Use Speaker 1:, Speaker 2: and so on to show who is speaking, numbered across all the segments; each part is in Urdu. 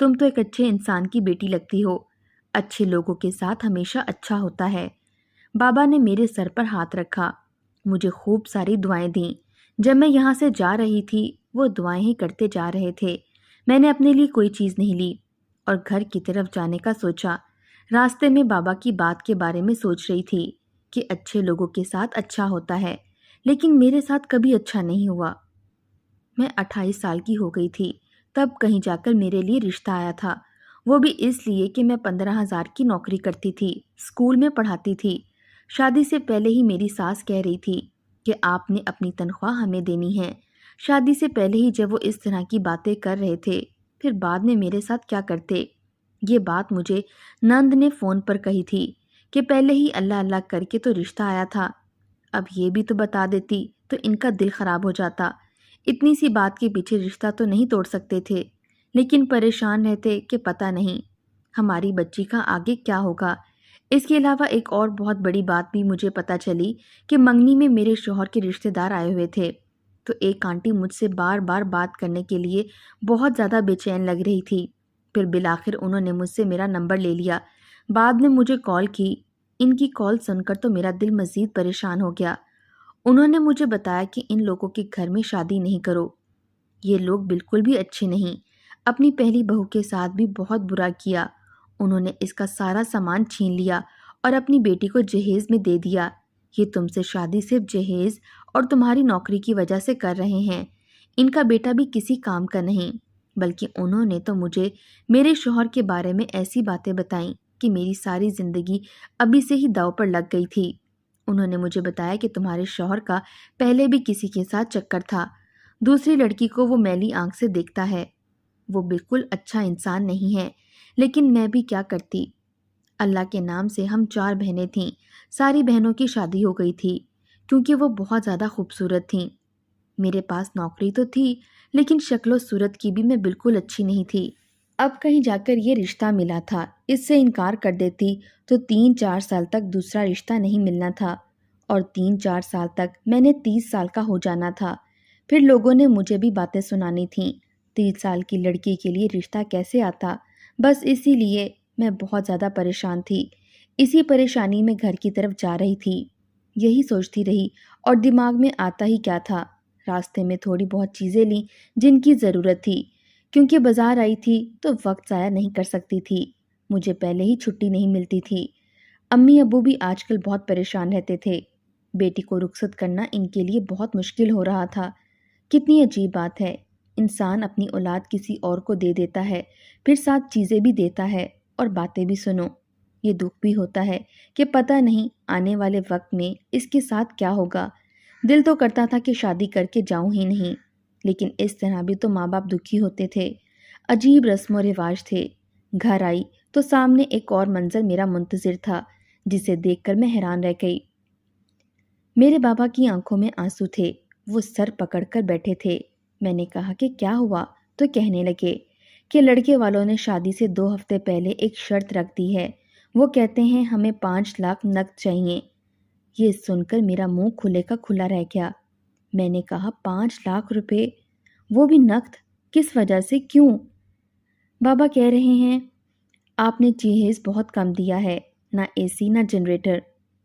Speaker 1: تم تو ایک اچھے انسان کی بیٹی لگتی ہو. اچھے لوگوں کے ساتھ ہمیشہ اچھا ہوتا ہے. بابا نے میرے سر پر ہاتھ رکھا. مجھے خوب ساری دعائیں دیں. جب میں یہاں سے جا رہی تھی وہ دعائیں ہی کرتے جا رہے تھے. میں نے اپنے لیے کوئی چیز نہیں لی اور گھر کی طرف جانے کا سوچا. راستے میں بابا کی بات کے بارے میں سوچ رہی تھی کہ اچھے لوگوں کے ساتھ اچھا ہوتا ہے، لیکن میرے ساتھ کبھی اچھا نہیں ہوا. میں 28 سال کی ہو گئی تھی تب کہیں جا کر میرے لیے رشتہ آیا تھا. وہ بھی اس لیے کہ میں 15,000 کی نوکری کرتی تھی، اسکول میں پڑھاتی تھی. شادی سے پہلے ہی میری ساس کہہ رہی تھی کہ آپ نے اپنی تنخواہ ہمیں دینی ہے. شادی سے پہلے ہی جب وہ اس طرح کی باتیں کر رہے تھے پھر بعد میں میرے ساتھ کیا کرتے. یہ بات مجھے نند نے فون پر کہی تھی کہ پہلے ہی اللہ اللہ کر کے تو رشتہ آیا تھا. اب یہ بھی تو بتا دیتی تو ان کا دل خراب ہو جاتا. اتنی سی بات کے پیچھے رشتہ تو نہیں توڑ سکتے تھے، لیکن پریشان رہتے کہ پتہ نہیں ہماری بچی کا آگے کیا ہوگا. اس کے علاوہ ایک اور بہت بڑی بات بھی مجھے پتہ چلی کہ منگنی میں میرے شوہر کے رشتہ دار آئے ہوئے تھے. تو ایک آنٹی مجھ سے بار بار بات کرنے کے لیے بہت زیادہ بے چین لگ رہی تھی. پھر بالآخر انہوں نے مجھ سے میرا نمبر لے لیا. بعد میں مجھے کال کی. ان کی کال سن کر تو میرا دل مزید پریشان ہو گیا. انہوں نے مجھے بتایا کہ ان لوگوں کے گھر میں شادی نہیں کرو. یہ لوگ بالکل بھی اچھے نہیں. اپنی پہلی بہو کے ساتھ بھی بہت برا کیا. انہوں نے اس کا سارا سامان چھین لیا اور اپنی بیٹی کو جہیز میں دے دیا. یہ تم سے شادی صرف جہیز اور تمہاری نوکری کی وجہ سے کر رہے ہیں. ان کا بیٹا بھی کسی کام کا نہیں. بلکہ انہوں نے تو مجھے میرے شوہر کے بارے میں ایسی باتیں بتائیں کہ میری ساری زندگی ابھی سے ہی داؤ پر لگ گئی تھی. انہوں نے مجھے بتایا کہ تمہارے شوہر کا پہلے بھی کسی کے ساتھ چکر تھا. دوسری لڑکی کو وہ میلی آنکھ سے دیکھتا ہے. وہ بالکل اچھا انسان نہیں ہے. لیکن میں بھی کیا کرتی. اللہ کے نام سے ہم 4 بہنیں تھیں. ساری بہنوں کی شادی ہو گئی تھی کیونکہ وہ بہت زیادہ خوبصورت تھیں. میرے پاس نوکری تو تھی لیکن شکل و صورت کی بھی میں بالکل اچھی نہیں تھی. اب کہیں جا کر یہ رشتہ ملا تھا. اس سے انکار کر دیتی تو 3-4 سال تک دوسرا رشتہ نہیں ملنا تھا اور 3-4 سال تک میں نے 30 سال کا ہو جانا تھا. پھر لوگوں نے مجھے بھی باتیں سنانی تھیں. 30 سال کی لڑکی کے لیے رشتہ کیسے آتا. بس اسی لیے میں بہت زیادہ پریشان تھی. اسی پریشانی میں گھر کی طرف جا رہی تھی. یہی سوچتی رہی اور دماغ میں آتا ہی کیا تھا. راستے میں تھوڑی بہت چیزیں لیں جن کی ضرورت تھی کیونکہ بازار آئی تھی تو وقت ضائع نہیں کر سکتی تھی. مجھے پہلے ہی چھٹی نہیں ملتی تھی. امی ابو بھی آج کل بہت پریشان رہتے تھے. بیٹی کو رخصت کرنا ان کے لیے بہت مشکل ہو رہا تھا. کتنی عجیب بات ہے. انسان اپنی اولاد کسی اور کو دے دیتا ہے پھر ساتھ چیزیں بھی دیتا ہے اور باتیں بھی سنو. یہ دکھ بھی ہوتا ہے کہ پتہ نہیں آنے والے وقت میں اس کے ساتھ کیا ہوگا. دل تو کرتا تھا کہ شادی کر کے جاؤں ہی نہیں، لیکن اس طرح بھی تو ماں باپ دکھی ہوتے تھے. عجیب رسم و رواج تھے. گھر آئی تو سامنے ایک اور منظر میرا منتظر تھا جسے دیکھ کر میں حیران رہ گئی. میرے بابا کی آنکھوں میں آنسو تھے. وہ سر پکڑ کر بیٹھے تھے. میں نے کہا کہ کیا ہوا تو کہنے لگے کہ لڑکے والوں نے شادی سے 2 ہفتے پہلے ایک شرط رکھ دی ہے. وہ کہتے ہیں ہمیں 5 لاکھ نقد چاہیے. یہ سن کر میرا منہ کھلے کا کھلا رہ گیا. میں نے کہا 5 لاکھ روپے، وہ بھی نقد، کس وجہ سے، کیوں؟ بابا کہہ رہے ہیں آپ نے جہیز بہت کم دیا ہے، نہ اے سی نہ جنریٹر.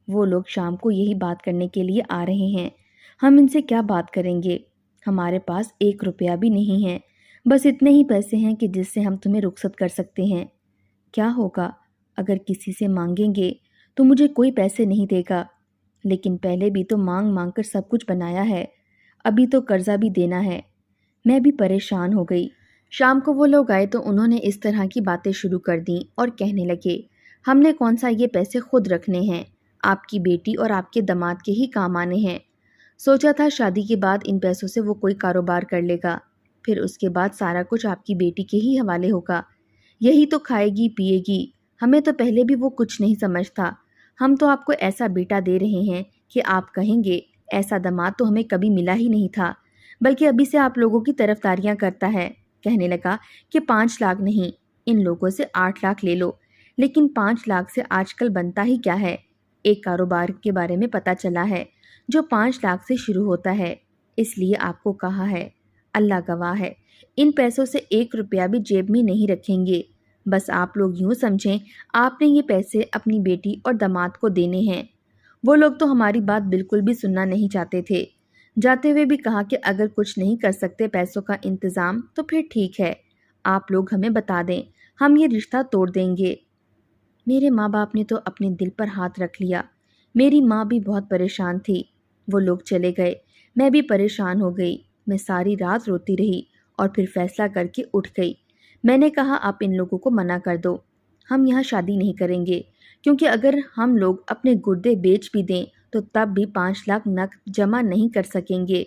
Speaker 1: وہ لوگ شام کو یہی بات کرنے کے لیے آ رہے ہیں. ہم ان سے کیا بات کریں گے. ہمارے پاس 1 روپیہ بھی نہیں ہے. بس اتنے ہی پیسے ہیں کہ جس سے ہم تمہیں رخصت کر سکتے ہیں. کیا ہوگا اگر کسی سے مانگیں گے تو مجھے کوئی پیسے نہیں دے گا. لیکن پہلے بھی تو مانگ مانگ کر سب کچھ بنایا ہے. ابھی تو قرضہ بھی دینا ہے. میں بھی پریشان ہو گئی. شام کو وہ لوگ آئے تو انہوں نے اس طرح کی باتیں شروع کر دیں اور کہنے لگے ہم نے کون سا یہ پیسے خود رکھنے ہیں. آپ کی بیٹی اور آپ کے داماد کے ہی کام آنے ہیں. سوچا تھا شادی کے بعد ان پیسوں سے وہ کوئی کاروبار کر لے گا. پھر اس کے بعد سارا کچھ آپ کی بیٹی کے ہی حوالے ہوگا. یہی تو کھائے گی پیے گی. ہمیں تو پہلے بھی وہ کچھ نہیں سمجھتا. ہم تو آپ کو ایسا بیٹا دے رہے ہیں کہ آپ کہیں گے ایسا داماد تو ہمیں کبھی ملا ہی نہیں تھا. بلکہ ابھی سے آپ لوگوں کی طرفداریاں کرتا ہے. کہنے لگا کہ 5 لاکھ نہیں، ان لوگوں سے 8 لاکھ لے لو. لیکن 5 لاکھ سے آج کل بنتا ہی کیا ہے. ایک کاروبار کے بارے میں پتہ چلا ہے جو 5 لاکھ سے شروع ہوتا ہے. اس لیے آپ کو کہا ہے. اللہ گواہ ہے ان پیسوں سے 1 روپیہ بھی جیب میں نہیں رکھیں گے۔ بس آپ لوگ یوں سمجھیں آپ نے یہ پیسے اپنی بیٹی اور داماد کو دینے ہیں۔ وہ لوگ تو ہماری بات بالکل بھی سننا نہیں چاہتے تھے۔ جاتے ہوئے بھی کہا کہ اگر کچھ نہیں کر سکتے پیسوں کا انتظام تو پھر ٹھیک ہے، آپ لوگ ہمیں بتا دیں، ہم یہ رشتہ توڑ دیں گے۔ میرے ماں باپ نے تو اپنے دل پر ہاتھ رکھ لیا۔ میری ماں بھی بہت پریشان تھی۔ وہ لوگ چلے گئے، میں بھی پریشان ہو گئی۔ میں ساری رات روتی رہی اور پھر فیصلہ کر کے اٹھ گئی۔ میں نے کہا آپ ان لوگوں کو منع کر دو، ہم یہاں شادی نہیں کریں گے، کیونکہ اگر ہم لوگ اپنے گردے بیچ بھی دیں تو تب بھی 5 لاکھ نقد جمع نہیں کر سکیں گے۔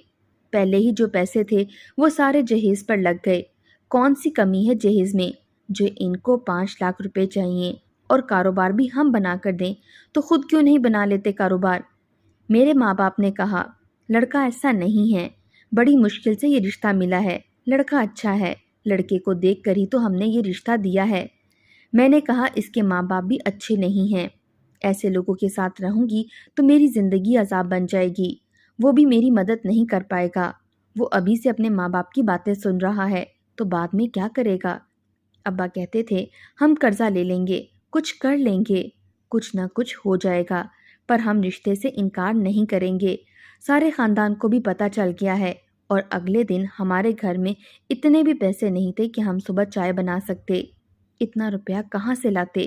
Speaker 1: پہلے ہی جو پیسے تھے وہ سارے جہیز پر لگ گئے۔ کون سی کمی ہے جہیز میں جو ان کو 5 لاکھ روپے چاہیے؟ اور کاروبار بھی ہم بنا کر دیں تو خود کیوں نہیں بنا لیتے کاروبار؟ میرے ماں باپ نے کہا لڑکا ایسا نہیں ہے، بڑی مشکل سے یہ رشتہ ملا ہے، لڑکا اچھا ہے، لڑکے کو دیکھ کر ہی تو ہم نے یہ رشتہ دیا ہے۔ میں نے کہا اس کے ماں باپ بھی اچھے نہیں ہیں، ایسے لوگوں کے ساتھ رہوں گی تو میری زندگی عذاب بن جائے گی، وہ بھی میری مدد نہیں کر پائے گا۔ وہ ابھی سے اپنے ماں باپ کی باتیں سن رہا ہے تو بعد میں کیا کرے گا؟ ابا کہتے تھے ہم قرضہ لے لیں گے، کچھ کر لیں گے، کچھ نہ کچھ ہو جائے گا، پر ہم رشتے سے انکار نہیں کریں گے۔ سارے خاندان کو بھی پتہ چل گیا ہے، اور اگلے دن ہمارے گھر میں اتنے بھی پیسے نہیں تھے کہ ہم صبح چائے بنا سکتے۔ اتنا روپیہ کہاں سے لاتے؟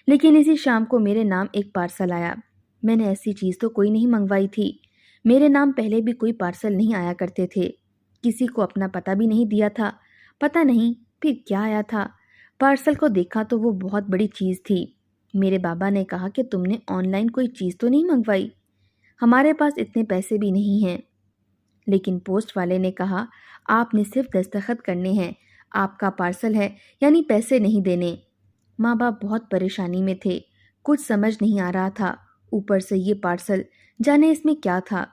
Speaker 1: لیکن اسی شام کو میرے نام ایک پارسل آیا۔ میں نے ایسی چیز تو کوئی نہیں منگوائی تھی۔ میرے نام پہلے بھی کوئی پارسل نہیں آیا کرتے تھے، کسی کو اپنا پتہ بھی نہیں دیا تھا۔ پتہ نہیں پھر کیا آیا تھا۔ پارسل کو دیکھا تو وہ بہت بڑی چیز تھی۔ میرے بابا نے کہا کہ تم نے آن لائن کوئی چیز تو نہیں منگوائی؟ ہمارے پاس اتنے پیسے بھی نہیں ہیں۔ لیکن پوسٹ والے نے کہا آپ نے صرف دستخط کرنے ہیں، آپ کا پارسل ہے یعنی پیسے نہیں دینے۔ ماں باپ بہت پریشانی میں تھے، کچھ سمجھ نہیں آ رہا تھا، اوپر سے یہ پارسل، جانے اس میں کیا تھا۔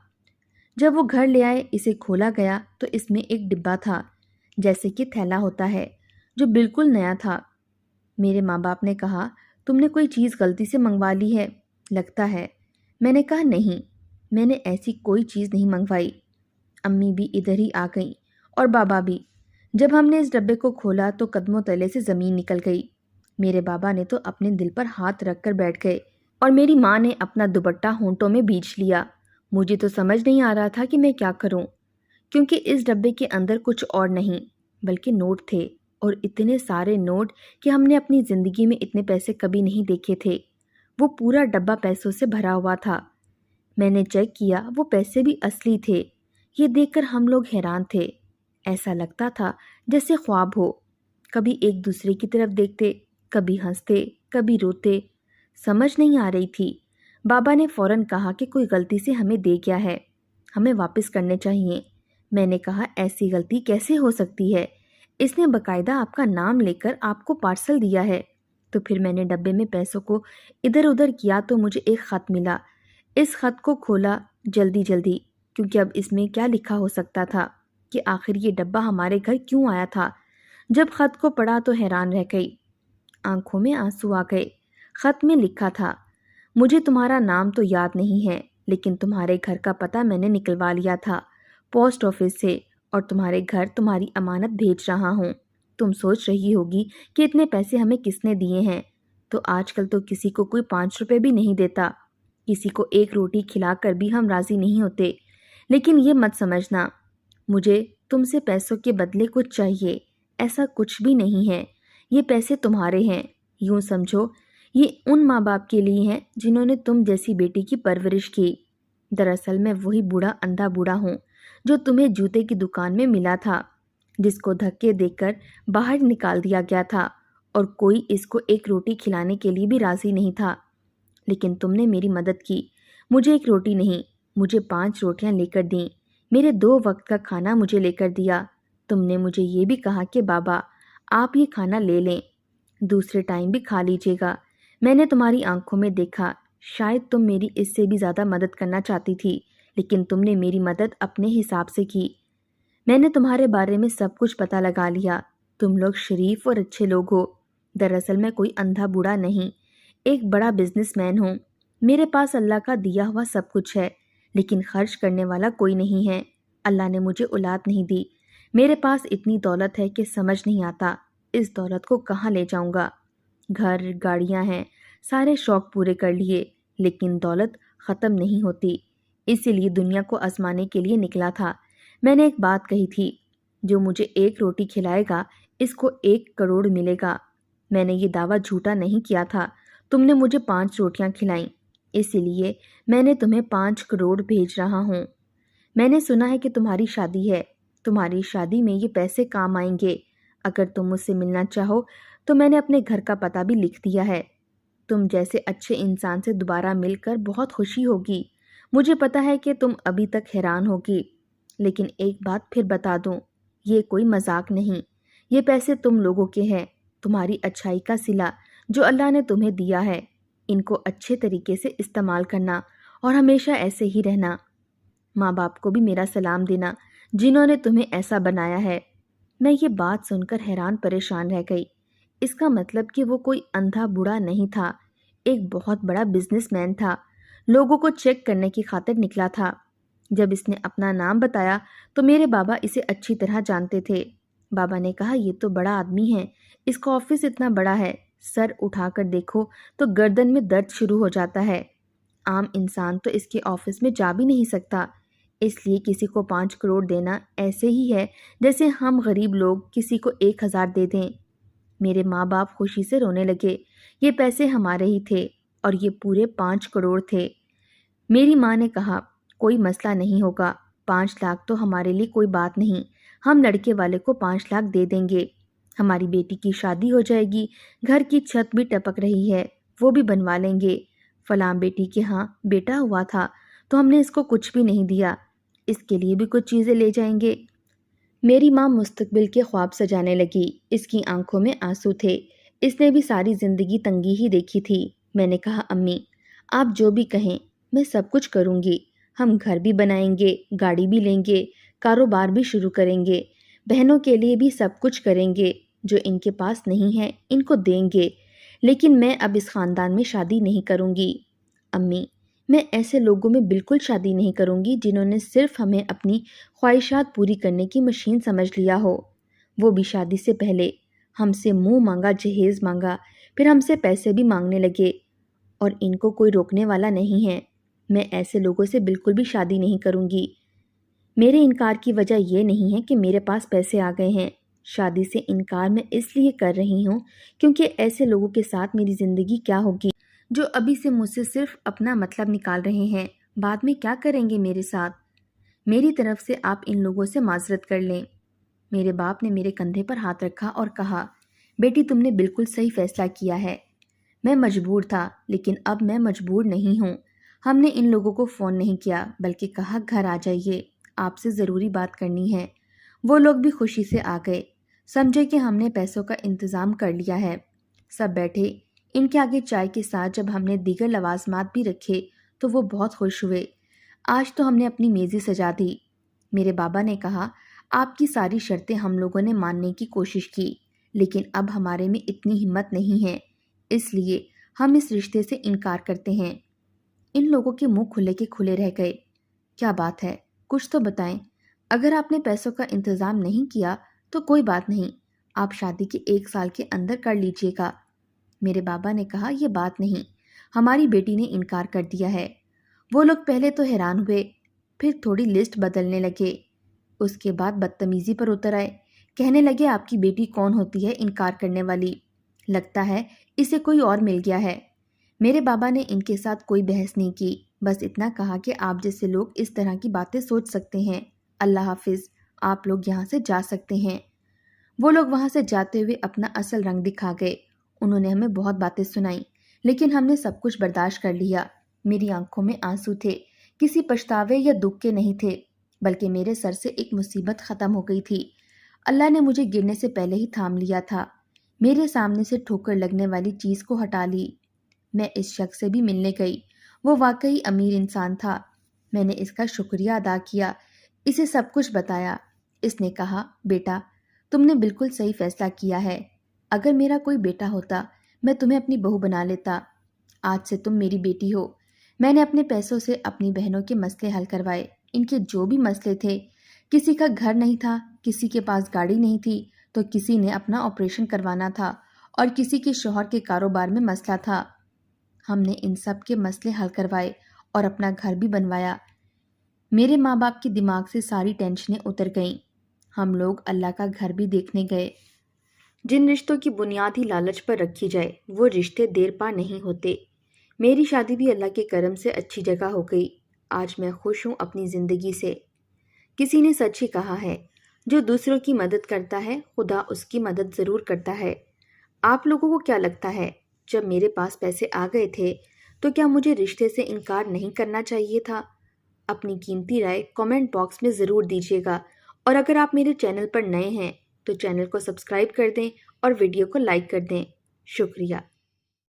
Speaker 1: جب وہ گھر لے آئے اسے کھولا گیا تو اس میں ایک ڈبہ تھا، جیسے کہ تھیلا ہوتا ہے، جو بالکل نیا تھا۔ میرے ماں باپ نے کہا تم نے کوئی چیز غلطی سے منگوا لی ہے لگتا ہے۔ میں نے کہا نہیں، میں نے ایسی کوئی چیز نہیں منگوائی۔ امی بھی ادھر ہی آ گئیں اور بابا بھی۔ جب ہم نے اس ڈبے کو کھولا تو قدموں تلے سے زمین نکل گئی۔ میرے بابا نے تو اپنے دل پر ہاتھ رکھ کر بیٹھ گئے اور میری ماں نے اپنا دوپٹہ ہونٹوں میں بیچ لیا۔ مجھے تو سمجھ نہیں آ رہا تھا کہ میں کیا کروں، کیونکہ اس ڈبے کے اندر کچھ اور نہیں بلکہ نوٹ تھے، اور اتنے سارے نوٹ کہ ہم نے اپنی زندگی میں اتنے پیسے کبھی نہیں دیکھے تھے۔ وہ پورا ڈبہ پیسوں سے بھرا ہوا تھا۔ میں نے چیک کیا، وہ پیسے بھی اصلی تھے۔ یہ دیکھ کر ہم لوگ حیران تھے، ایسا لگتا تھا جیسے خواب ہو۔ کبھی ایک دوسرے کی طرف دیکھتے، کبھی ہنستے، کبھی روتے، سمجھ نہیں آ رہی تھی۔ بابا نے فوراً کہا کہ کوئی غلطی سے ہمیں دے گیا ہے، ہمیں واپس کرنے چاہیے۔ میں نے کہا ایسی غلطی کیسے ہو سکتی ہے، اس نے باقاعدہ آپ کا نام لے کر آپ کو پارسل دیا ہے۔ تو پھر میں نے ڈبے میں پیسوں کو ادھر ادھر کیا تو مجھے ایک خط ملا۔ اس خط کو کھولا جلدی جلدی، کیونکہ اب اس میں کیا لکھا ہو سکتا تھا کہ آخر یہ ڈبہ ہمارے گھر کیوں آیا تھا۔ جب خط کو پڑھا تو حیران رہ گئی، آنکھوں میں آنسو آ گئے۔ خط میں لکھا تھا مجھے تمہارا نام تو یاد نہیں ہے، لیکن تمہارے گھر کا پتہ میں نے نکلوا لیا تھا پوسٹ آفس سے، اور تمہارے گھر تمہاری امانت بھیج رہا ہوں۔ تم سوچ رہی ہوگی کہ اتنے پیسے ہمیں کس نے دیے ہیں، تو آج کل تو کسی کو کوئی 5 روپے بھی نہیں دیتا، کسی کو ایک روٹی کھلا کر بھی ہم راضی نہیں ہوتے۔ لیکن یہ مت سمجھنا مجھے تم سے پیسوں کے بدلے کچھ چاہیے، ایسا کچھ بھی نہیں ہے۔ یہ پیسے تمہارے ہیں، یوں سمجھو یہ ان ماں باپ کے لیے ہیں جنہوں نے تم جیسی بیٹی کی پرورش کی۔ دراصل میں وہی بوڑھا اندھا بوڑھا ہوں جو تمہیں جوتے کی دکان میں ملا تھا، جس کو دھکے دے کر باہر نکال دیا گیا تھا، اور کوئی اس کو ایک روٹی کھلانے کے لیے بھی راضی نہیں تھا۔ لیکن تم نے میری مدد کی، مجھے ایک روٹی نہیں، مجھے 5 روٹیاں لے کر دیں، میرے 2 وقت کا کھانا مجھے لے کر دیا۔ تم نے مجھے یہ بھی کہا کہ بابا آپ یہ کھانا لے لیں، دوسرے ٹائم بھی کھا لیجیے گا۔ میں نے تمہاری آنکھوں میں دیکھا، شاید تم میری اس سے بھی زیادہ مدد کرنا چاہتی تھی، لیکن تم نے میری مدد اپنے حساب سے کی۔ میں نے تمہارے بارے میں سب کچھ پتہ لگا لیا، تم لوگ شریف اور اچھے لوگ ہو۔ دراصل میں کوئی اندھا بوڑھا نہیں، ایک بڑا بزنس مین ہوں۔ میرے پاس اللہ کا دیا ہوا سب کچھ ہے، لیکن خرچ کرنے والا کوئی نہیں ہے۔ اللہ نے مجھے اولاد نہیں دی، میرے پاس اتنی دولت ہے کہ سمجھ نہیں آتا اس دولت کو کہاں لے جاؤں گا۔ گھر گاڑیاں ہیں، سارے شوق پورے کر لیے، لیکن دولت ختم نہیں ہوتی۔ اسی لیے دنیا کو آزمانے کے لیے نکلا تھا۔ میں نے ایک بات کہی تھی، جو مجھے ایک روٹی کھلائے گا اس کو 1 کروڑ ملے گا۔ میں نے یہ دعویٰ جھوٹا نہیں کیا تھا۔ تم نے مجھے 5 روٹیاں کھلائیں، اسی لیے میں نے تمہیں 5 کروڑ بھیج رہا ہوں۔ میں نے سنا ہے کہ تمہاری شادی ہے، تمہاری شادی میں یہ پیسے کام آئیں گے۔ اگر تم مجھ سے ملنا چاہو تو میں نے اپنے گھر کا پتہ بھی لکھ دیا ہے۔ تم جیسے اچھے انسان سے دوبارہ مل کر بہت خوشی ہوگی۔ مجھے پتا ہے کہ تم ابھی تک حیران ہوگی، لیکن ایک بات پھر بتا دوں، یہ کوئی مذاق نہیں۔ یہ پیسے تم لوگوں کے ہیں، تمہاری اچھائی کا صلہ جو اللہ نے تمہیں دیا ہے۔ ان کو اچھے طریقے سے استعمال کرنا اور ہمیشہ ایسے ہی رہنا۔ ماں باپ کو بھی میرا سلام دینا جنہوں نے تمہیں ایسا بنایا ہے۔ میں یہ بات سن کر حیران پریشان رہ گئی۔ اس کا مطلب کہ وہ کوئی اندھا بوڑھا نہیں تھا، ایک بہت بڑا بزنس مین تھا، لوگوں کو چیک کرنے کی خاطر نکلا تھا۔ جب اس نے اپنا نام بتایا تو میرے بابا اسے اچھی طرح جانتے تھے۔ بابا نے کہا، یہ تو بڑا آدمی ہے، اس کا آفس اتنا بڑا ہے، سر اٹھا کر دیکھو تو گردن میں درد شروع ہو جاتا ہے۔ عام انسان تو اس کے آفس میں جا بھی نہیں سکتا۔ اس لیے کسی کو 5 کروڑ دینا ایسے ہی ہے جیسے ہم غریب لوگ کسی کو 1,000 دے دیں۔ میرے ماں باپ خوشی سے رونے لگے۔ یہ پیسے ہمارے ہی تھے اور یہ پورے 5 کروڑ تھے۔ میری ماں نے کہا، کوئی مسئلہ نہیں ہوگا، 5 لاکھ تو ہمارے لیے کوئی بات نہیں، ہم لڑکے والے کو 5 لاکھ دے دیں گے۔ ہماری بیٹی کی شادی ہو جائے گی، گھر کی چھت بھی ٹپک رہی ہے، وہ بھی بنوا لیں گے۔ فلاں بیٹی کے ہاں بیٹا ہوا تھا تو ہم نے اس کو کچھ بھی نہیں دیا، اس کے لیے بھی کچھ چیزیں لے جائیں گے۔ میری ماں مستقبل کے خواب سجانے لگی۔ اس کی آنکھوں میں آنسو تھے، اس نے بھی ساری زندگی تنگی ہی دیکھی تھی۔ میں نے کہا، امی آپ جو بھی کہیں میں سب کچھ کروں گی، ہم گھر بھی بنائیں گے، گاڑی بھی لیں گے، کاروبار بھی شروع کریں گے، بہنوں کے لیے بھی سب کچھ کریں گے، جو ان کے پاس نہیں ہے ان کو دیں گے، لیکن میں اب اس خاندان میں شادی نہیں کروں گی۔ امی میں ایسے لوگوں میں بالکل شادی نہیں کروں گی جنہوں نے صرف ہمیں اپنی خواہشات پوری کرنے کی مشین سمجھ لیا ہو، وہ بھی شادی سے پہلے ہم سے منہ مانگا جہیز مانگا، پھر ہم سے پیسے بھی مانگنے لگے، اور ان کو کوئی روکنے والا نہیں ہے۔ میں ایسے لوگوں سے بالکل بھی شادی نہیں کروں گی۔ میرے انکار کی وجہ یہ نہیں ہے کہ میرے پاس پیسے آ گئے ہیں، شادی سے انکار میں اس لیے کر رہی ہوں کیونکہ ایسے لوگوں کے ساتھ میری زندگی کیا ہوگی جو ابھی سے مجھ سے صرف اپنا مطلب نکال رہے ہیں، بعد میں کیا کریں گے میرے ساتھ۔ میری طرف سے آپ ان لوگوں سے معذرت کر لیں۔ میرے باپ نے میرے کندھے پر ہاتھ رکھا اور کہا، بیٹی تم نے بالکل صحیح فیصلہ کیا ہے۔ میں مجبور تھا، لیکن اب میں مجبور نہیں ہوں۔ ہم نے ان لوگوں کو فون نہیں کیا بلکہ کہا گھر آ جائیے، آپ سے ضروری بات کرنی ہے۔ وہ لوگ بھی خوشی سے آ گئے، سمجھے کہ ہم نے پیسوں کا انتظام کر لیا ہے۔ سب بیٹھے، ان کے آگے چائے کے ساتھ جب ہم نے دیگر لوازمات بھی رکھے تو وہ بہت خوش ہوئے۔ آج تو ہم نے اپنی میزی سجا دی۔ میرے بابا نے کہا، آپ کی ساری شرطیں ہم لوگوں نے ماننے کی کوشش کی، لیکن اب ہمارے میں اتنی ہمت نہیں ہے، اس لیے ہم اس رشتے سے انکار کرتے ہیں۔ ان لوگوں کے منہ کھلے کے کھلے رہ گئے۔ کیا بات ہے، کچھ تو بتائیں۔ اگر آپ نے پیسوں کا انتظام نہیں کیا تو کوئی بات نہیں، آپ شادی کے 1 سال کے اندر کر لیجئے گا۔ میرے بابا نے کہا، یہ بات نہیں، ہماری بیٹی نے انکار کر دیا ہے۔ وہ لوگ پہلے تو حیران ہوئے، پھر تھوڑی لسٹ بدلنے لگے، اس کے بعد بدتمیزی پر اتر آئے، کہنے لگے آپ کی بیٹی کون ہوتی ہے انکار کرنے والی، لگتا ہے اسے کوئی اور مل گیا ہے۔ میرے بابا نے ان کے ساتھ کوئی بحث نہیں کی، بس اتنا کہا کہ آپ جیسے لوگ اس طرح کی باتیں سوچ سکتے ہیں، اللہ حافظ، آپ لوگ یہاں سے جا سکتے ہیں۔ وہ لوگ وہاں سے جاتے ہوئے اپنا اصل رنگ دکھا گئے۔ انہوں نے ہمیں بہت باتیں سنائیں، لیکن ہم نے سب کچھ برداشت کر لیا۔ میری آنکھوں میں آنسو تھے، کسی پچھتاوے یا دکھ کے نہیں تھے، بلکہ میرے سر سے ایک مصیبت ختم ہو گئی تھی۔ اللہ نے مجھے گرنے سے پہلے ہی تھام لیا تھا، میرے سامنے سے ٹھوکر لگنے والی چیز کو ہٹا لی۔ میں اس شخص سے بھی ملنے گئی، وہ واقعی امیر انسان تھا۔ میں نے اس کا شکریہ ادا کیا، اسے سب کچھ بتایا۔ اس نے کہا، بیٹا تم نے بالکل صحیح فیصلہ کیا ہے، اگر میرا کوئی بیٹا ہوتا میں تمہیں اپنی بہو بنا لیتا۔ آج سے تم میری بیٹی ہو۔ میں نے اپنے پیسوں سے اپنی بہنوں کے مسئلے حل کروائے، ان کے جو بھی مسئلے تھے، کسی کا گھر نہیں تھا، کسی کے پاس گاڑی نہیں تھی تو کسی نے اپنا آپریشن کروانا تھا اور کسی کے شوہر کے کاروبار میں مسئلہ تھا۔ ہم نے ان سب کے مسئلے حل کروائے اور اپنا گھر بھی بنوایا۔ میرے ماں باپ کے دماغ سے ساری ٹینشنیں اتر گئیں۔ ہم لوگ اللہ کا گھر بھی دیکھنے گئے۔ جن رشتوں کی بنیاد ہی لالچ پر رکھی جائے وہ رشتے دیر پا نہیں ہوتے۔ میری شادی بھی اللہ کے کرم سے اچھی جگہ ہو گئی۔ آج میں خوش ہوں اپنی زندگی سے۔ کسی نے سچ ہی کہا ہے، جو دوسروں کی مدد کرتا ہے خدا اس کی مدد ضرور کرتا ہے۔ آپ لوگوں کو کیا لگتا ہے، جب میرے پاس پیسے آ گئے تھے تو کیا مجھے رشتے سے انکار نہیں کرنا چاہیے تھا؟ اپنی قیمتی رائے کامنٹ باکس میں ضرور دیجیے گا، اور اگر آپ میرے چینل پر نئے ہیں تو چینل کو سبسکرائب کر دیں اور ویڈیو کو لائک کر دیں۔ شکریہ۔